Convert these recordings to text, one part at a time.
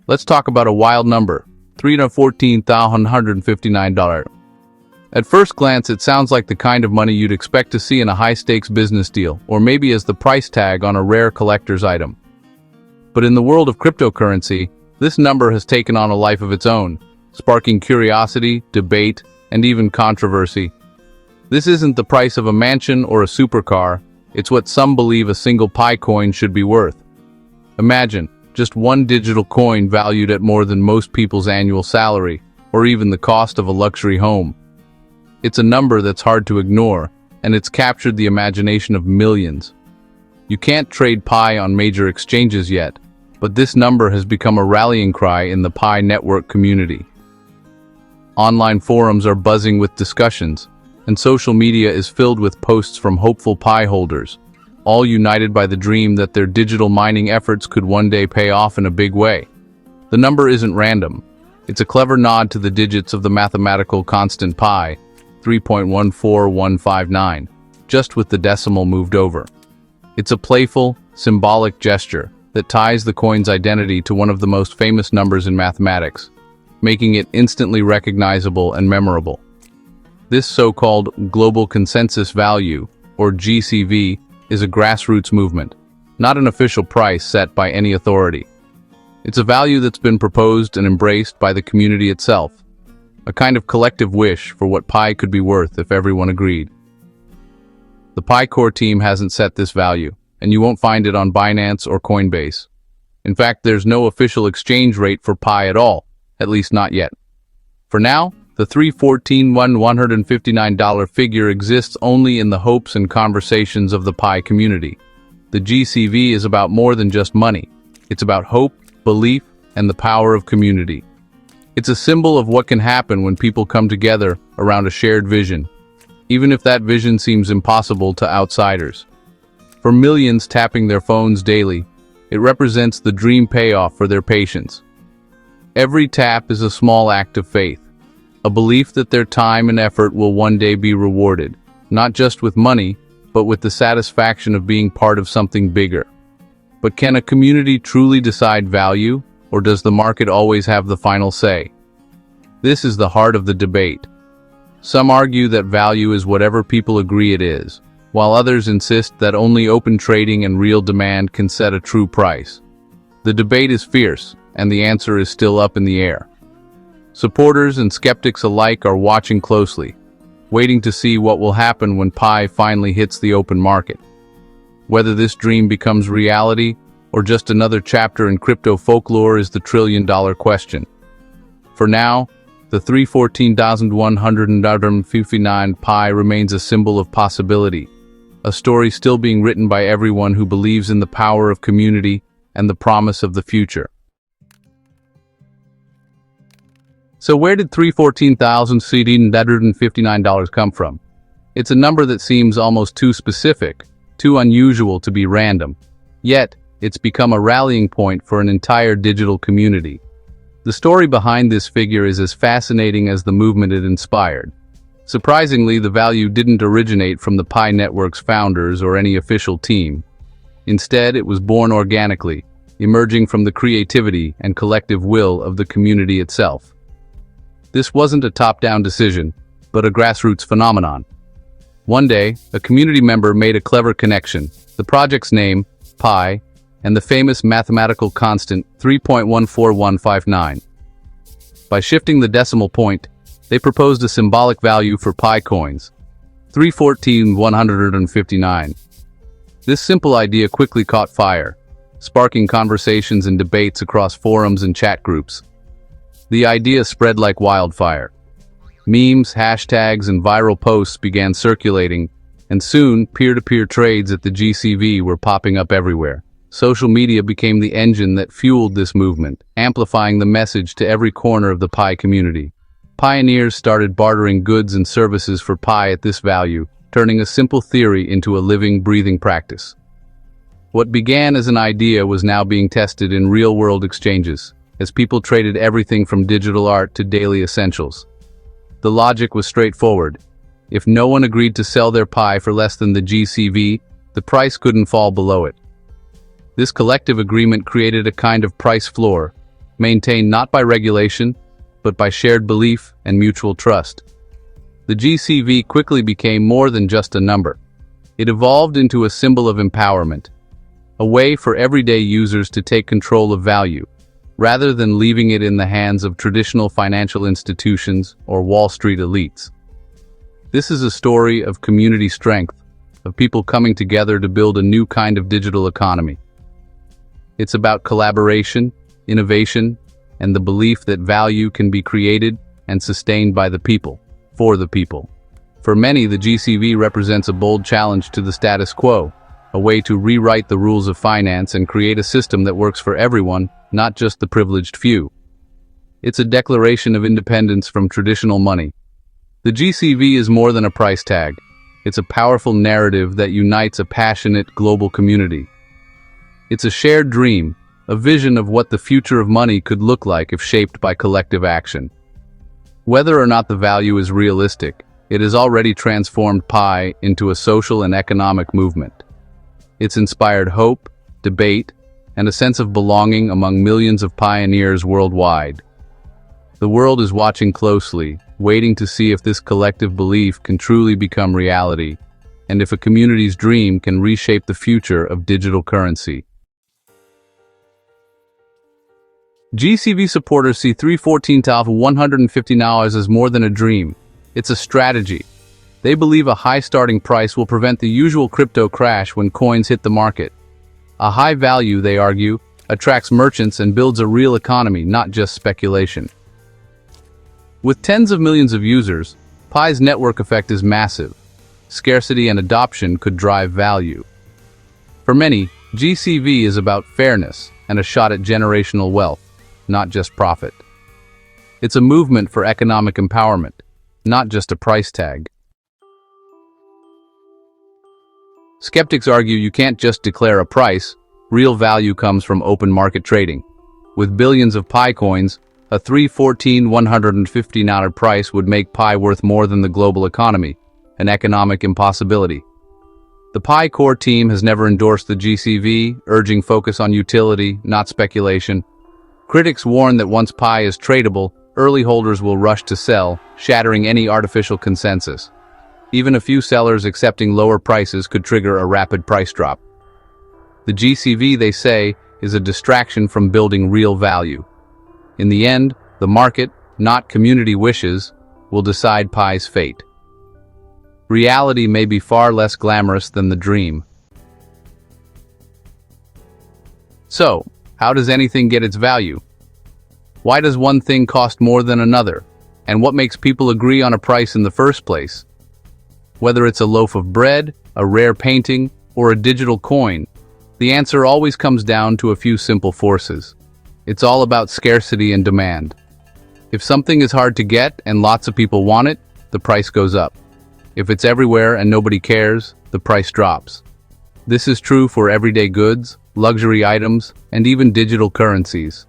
Let's talk about a wild number, $314,159. At first glance, it sounds like the kind of money you'd expect to see in a high-stakes business deal, or maybe as the price tag on a rare collector's item. But in the world of cryptocurrency, this number has taken on a life of its own, sparking curiosity, debate, and even controversy. This isn't the price of a mansion or a supercar, it's what some believe a single Pi coin should be worth. Imagine, just one digital coin valued at more than most people's annual salary, or even the cost of a luxury home. It's a number that's hard to ignore, and it's captured the imagination of millions. You can't trade Pi on major exchanges yet, but this number has become a rallying cry in the Pi network community. Online forums are buzzing with discussions, and social media is filled with posts from hopeful Pi holders, all united by the dream that their digital mining efforts could one day pay off in a big way. The number isn't random. It's a clever nod to the digits of the mathematical constant Pi, 3.14159, just with the decimal moved over. It's a playful, symbolic gesture that ties the coin's identity to one of the most famous numbers in mathematics, making it instantly recognizable and memorable. This so-called global consensus value, or GCV, is a grassroots movement, not an official price set by any authority. It's a value that's been proposed and embraced by the community itself, a kind of collective wish for what Pi could be worth if everyone agreed. The Pi core team hasn't set this value, and you won't find it on Binance or Coinbase. In fact, there's no official exchange rate for Pi at all, at least not yet. For now, the $314,159 figure exists only in the hopes and conversations of the Pi community. The GCV is about more than just money. It's about hope, belief, and the power of community. It's a symbol of what can happen when people come together around a shared vision, even if that vision seems impossible to outsiders. For millions tapping their phones daily, it represents the dream payoff for their patience. Every tap is a small act of faith, a belief that their time and effort will one day be rewarded, not just with money, but with the satisfaction of being part of something bigger. But can a community truly decide value, or does the market always have the final say? This is the heart of the debate. Some argue that value is whatever people agree it is, while others insist that only open trading and real demand can set a true price. The debate is fierce, and the answer is still up in the air. Supporters and skeptics alike are watching closely, waiting to see what will happen when Pi finally hits the open market. Whether this dream becomes reality or just another chapter in crypto folklore is the trillion-dollar question. For now, the 314,159 Pi remains a symbol of possibility, a story still being written by everyone who believes in the power of community and the promise of the future. So where did $314,159 come from? It's a number that seems almost too specific, too unusual to be random. Yet, it's become a rallying point for an entire digital community. The story behind this figure is as fascinating as the movement it inspired. Surprisingly, the value didn't originate from the Pi network's founders or any official team. Instead, it was born organically, emerging from the creativity and collective will of the community itself. This wasn't a top-down decision, but a grassroots phenomenon. One day, a community member made a clever connection: the project's name, Pi, and the famous mathematical constant 3.14159. By shifting the decimal point, they proposed a symbolic value for Pi coins, 314,159. This simple idea quickly caught fire, sparking conversations and debates across forums and chat groups. The idea spread like wildfire. Memes, hashtags, and viral posts began circulating, and soon peer-to-peer trades at the GCV were popping up everywhere. Social media became the engine that fueled this movement, amplifying the message to every corner of the Pi community. Pioneers started bartering goods and services for Pi at this value, turning a simple theory into a living, breathing practice. What began as an idea was now being tested in real-world exchanges, as people traded everything from digital art to daily essentials. The logic was straightforward. If no one agreed to sell their Pi for less than the GCV, the price couldn't fall below it. This collective agreement created a kind of price floor, maintained not by regulation, but by shared belief and mutual trust. The GCV quickly became more than just a number. It evolved into a symbol of empowerment, a way for everyday users to take control of value, rather than leaving it in the hands of traditional financial institutions or Wall Street elites. This is a story of community strength, of people coming together to build a new kind of digital economy. It's about collaboration, innovation, and the belief that value can be created and sustained by the people, for the people. For many, the GCV represents a bold challenge to the status quo, a way to rewrite the rules of finance and create a system that works for everyone, not just the privileged few. It's a declaration of independence from traditional money. The GCV is more than a price tag. It's a powerful narrative that unites a passionate global community. It's a shared dream, a vision of what the future of money could look like if shaped by collective action. Whether or not the value is realistic, it has already transformed Pi into a social and economic movement. It's inspired hope, debate, and a sense of belonging among millions of pioneers worldwide. The world is watching closely, waiting to see if this collective belief can truly become reality, and if a community's dream can reshape the future of digital currency. GCV supporters see $314,150 as more than a dream. It's a strategy. They believe a high starting price will prevent the usual crypto crash when coins hit the market. A high value, they argue, attracts merchants and builds a real economy, not just speculation. With tens of millions of users, Pi's network effect is massive. Scarcity and adoption could drive value. For many, GCV is about fairness and a shot at generational wealth, not just profit. It's a movement for economic empowerment, not just a price tag. Skeptics argue you can't just declare a price. Real value comes from open market trading. With billions of Pi coins, a $314,150 price would make Pi worth more than the global economy, an economic impossibility. The Pi core team has never endorsed the GCV, urging focus on utility, not speculation. Critics warn that once Pi is tradable, early holders will rush to sell, shattering any artificial consensus. Even a few sellers accepting lower prices could trigger a rapid price drop. The GCV, they say, is a distraction from building real value. In the end, the market, not community wishes, will decide Pi's fate. Reality may be far less glamorous than the dream. So, how does anything get its value? Why does one thing cost more than another? And what makes people agree on a price in the first place? Whether it's a loaf of bread, a rare painting, or a digital coin, the answer always comes down to a few simple forces. It's all about scarcity and demand. If something is hard to get and lots of people want it, the price goes up. If it's everywhere and nobody cares, the price drops. This is true for everyday goods, luxury items, and even digital currencies.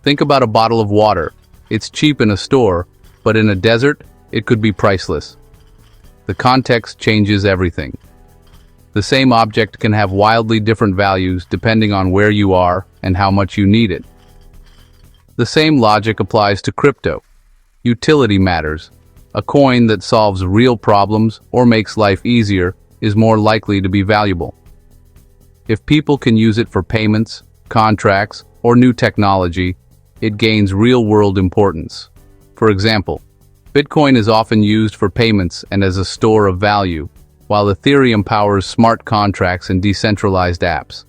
Think about a bottle of water. It's cheap in a store, but in a desert, it could be priceless. The context changes everything. The same object can have wildly different values depending on where you are and how much you need it. The same logic applies to crypto. Utility matters. A coin that solves real problems or makes life easier is more likely to be valuable. If people can use it for payments, contracts, or new technology, it gains real-world importance. For example, Bitcoin is often used for payments and as a store of value, while Ethereum powers smart contracts and decentralized apps.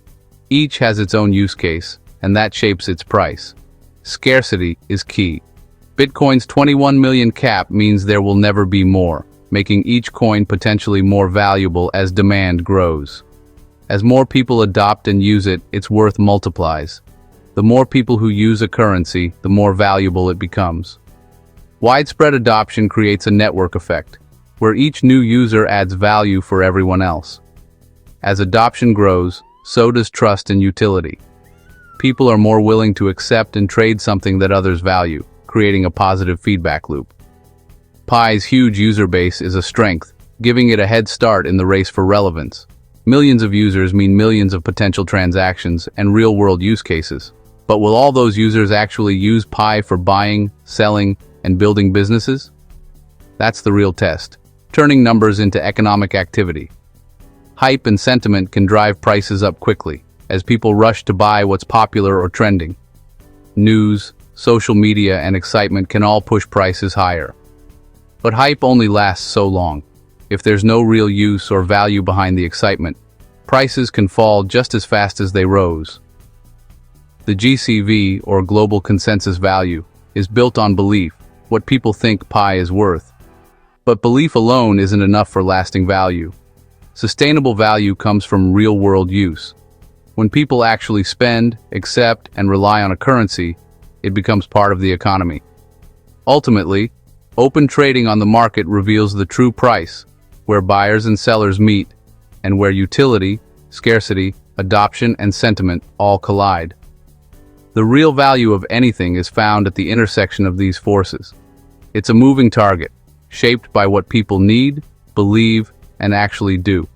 Each has its own use case, and that shapes its price. Scarcity is key. Bitcoin's 21 million cap means there will never be more, making each coin potentially more valuable as demand grows. As more people adopt and use it, its worth multiplies. The more people who use a currency, the more valuable it becomes. Widespread adoption creates a network effect, where each new user adds value for everyone else. As adoption grows, so does trust and utility. People are more willing to accept and trade something that others value, creating a positive feedback loop. Pi's huge user base is a strength, giving it a head start in the race for relevance. Millions of users mean millions of potential transactions and real-world use cases. But will all those users actually use Pi for buying, selling, and building businesses? That's the real test, turning numbers into economic activity. Hype and sentiment can drive prices up quickly, as people rush to buy what's popular or trending. News, social media, and excitement can all push prices higher. But hype only lasts so long. If there's no real use or value behind the excitement, prices can fall just as fast as they rose. The GCV, or Global Consensus Value, is built on belief, what people think Pi is worth. But belief alone isn't enough for lasting value. Sustainable value comes from real-world use. When people actually spend, accept, and rely on a currency, it becomes part of the economy. Ultimately, open trading on the market reveals the true price, where buyers and sellers meet, and where utility, scarcity, adoption, and sentiment all collide. The real value of anything is found at the intersection of these forces. It's a moving target, shaped by what people need, believe, and actually do.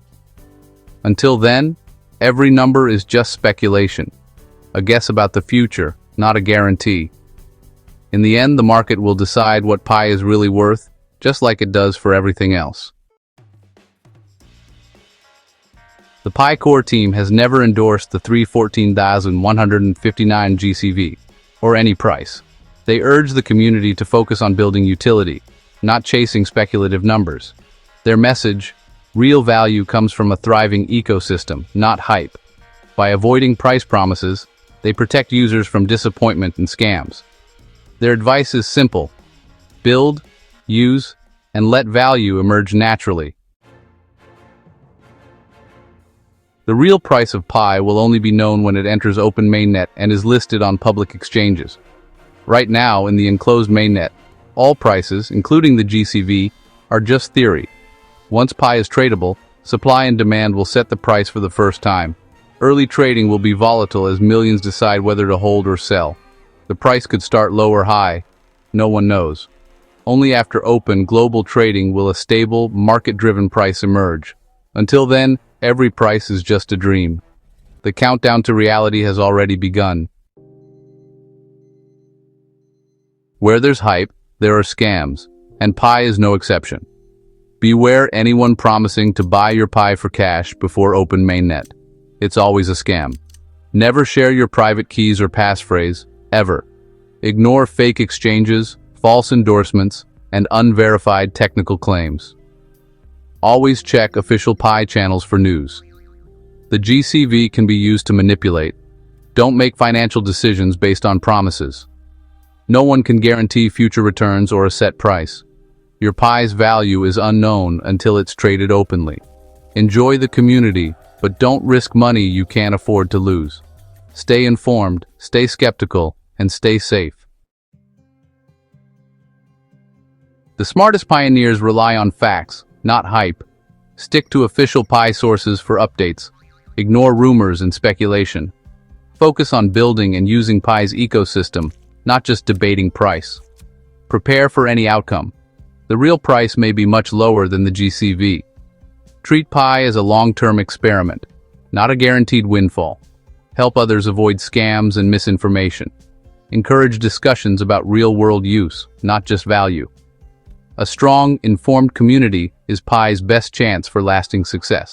Until then, every number is just speculation, a guess about the future, not a guarantee. In the end, the market will decide what Pi is really worth, just like it does for everything else. The Pi core team has never endorsed the 314,159 GCV, or any price. They urge the community to focus on building utility, not chasing speculative numbers. Their message, real value comes from a thriving ecosystem, not hype. By avoiding price promises, they protect users from disappointment and scams. Their advice is simple: build, use, and let value emerge naturally. The real price of Pi will only be known when it enters open mainnet and is listed on public exchanges. Right now, in the enclosed mainnet, all prices, including the GCV, are just theory. Once Pi is tradable, supply and demand will set the price for the first time. Early trading will be volatile as millions decide whether to hold or sell. The price could start low or high. No one knows. Only after open, global trading will a stable, market-driven price emerge. Until then, every price is just a dream. The countdown to reality has already begun. Where there's hype, there are scams, and Pi is no exception. Beware anyone promising to buy your Pi for cash before open mainnet. It's always a scam. Never share your private keys or passphrase, ever. Ignore fake exchanges, false endorsements, and unverified technical claims. Always check official Pi channels for news. The GCV can be used to manipulate. Don't make financial decisions based on promises. No one can guarantee future returns or a set price. Your Pi's value is unknown until it's traded openly. Enjoy the community, but don't risk money you can't afford to lose. Stay informed, stay skeptical, and stay safe. The smartest pioneers rely on facts, not hype. Stick to official Pi sources for updates. Ignore rumors and speculation. Focus on building and using Pi's ecosystem, not just debating price. Prepare for any outcome. The real price may be much lower than the GCV. Treat Pi as a long-term experiment, not a guaranteed windfall. Help others avoid scams and misinformation. Encourage discussions about real-world use, not just value. A strong, informed community is Pi's best chance for lasting success.